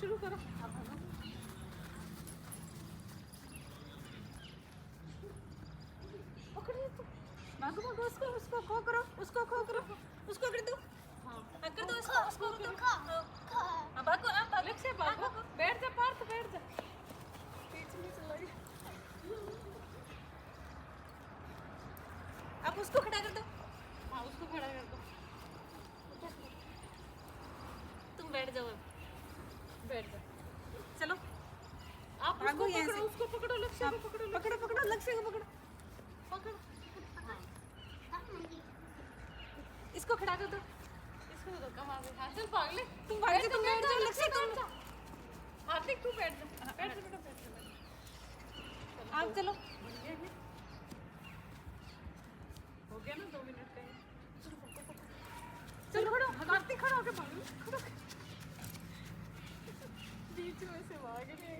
शुरू करो। पकड़िए तो भागो भागो, उसको खो करो, उसको खो करो, उसको कर दो। हाँ कर दो उसको कर दो। हाँ भागो, आप अलग से भागो, बैठ जा पार्थ, बैठ जा, बीच में चला गया। आप उसको खड़ा कर दो। हाँ उसको खड़ा कर दो, तुम बैठ जाओ, बैठ जाओ। चलो आप उसको पकड़ो, उसको पकड़ो, लक्ष्य को पकड़ो, पकड़ो पकड़ो, लक्ष्य को पकड़ो, पकड़ो। हाँ इसको खड़ा कर दो, इसको दो कहाँ से। हाँ चल भाग ले, तुम भाग ले, तुम बैठ जाओ, लक्ष्य तुम हार्दिक तू बैठ जा, बैठ जा बेटा, बैठ जा। आप चलो, हो गया ना 2 मिनट का। चलो खड़ो, हार्दिक खड़ा होके भाग लो, खड़ो, बीच में से भाग रहे।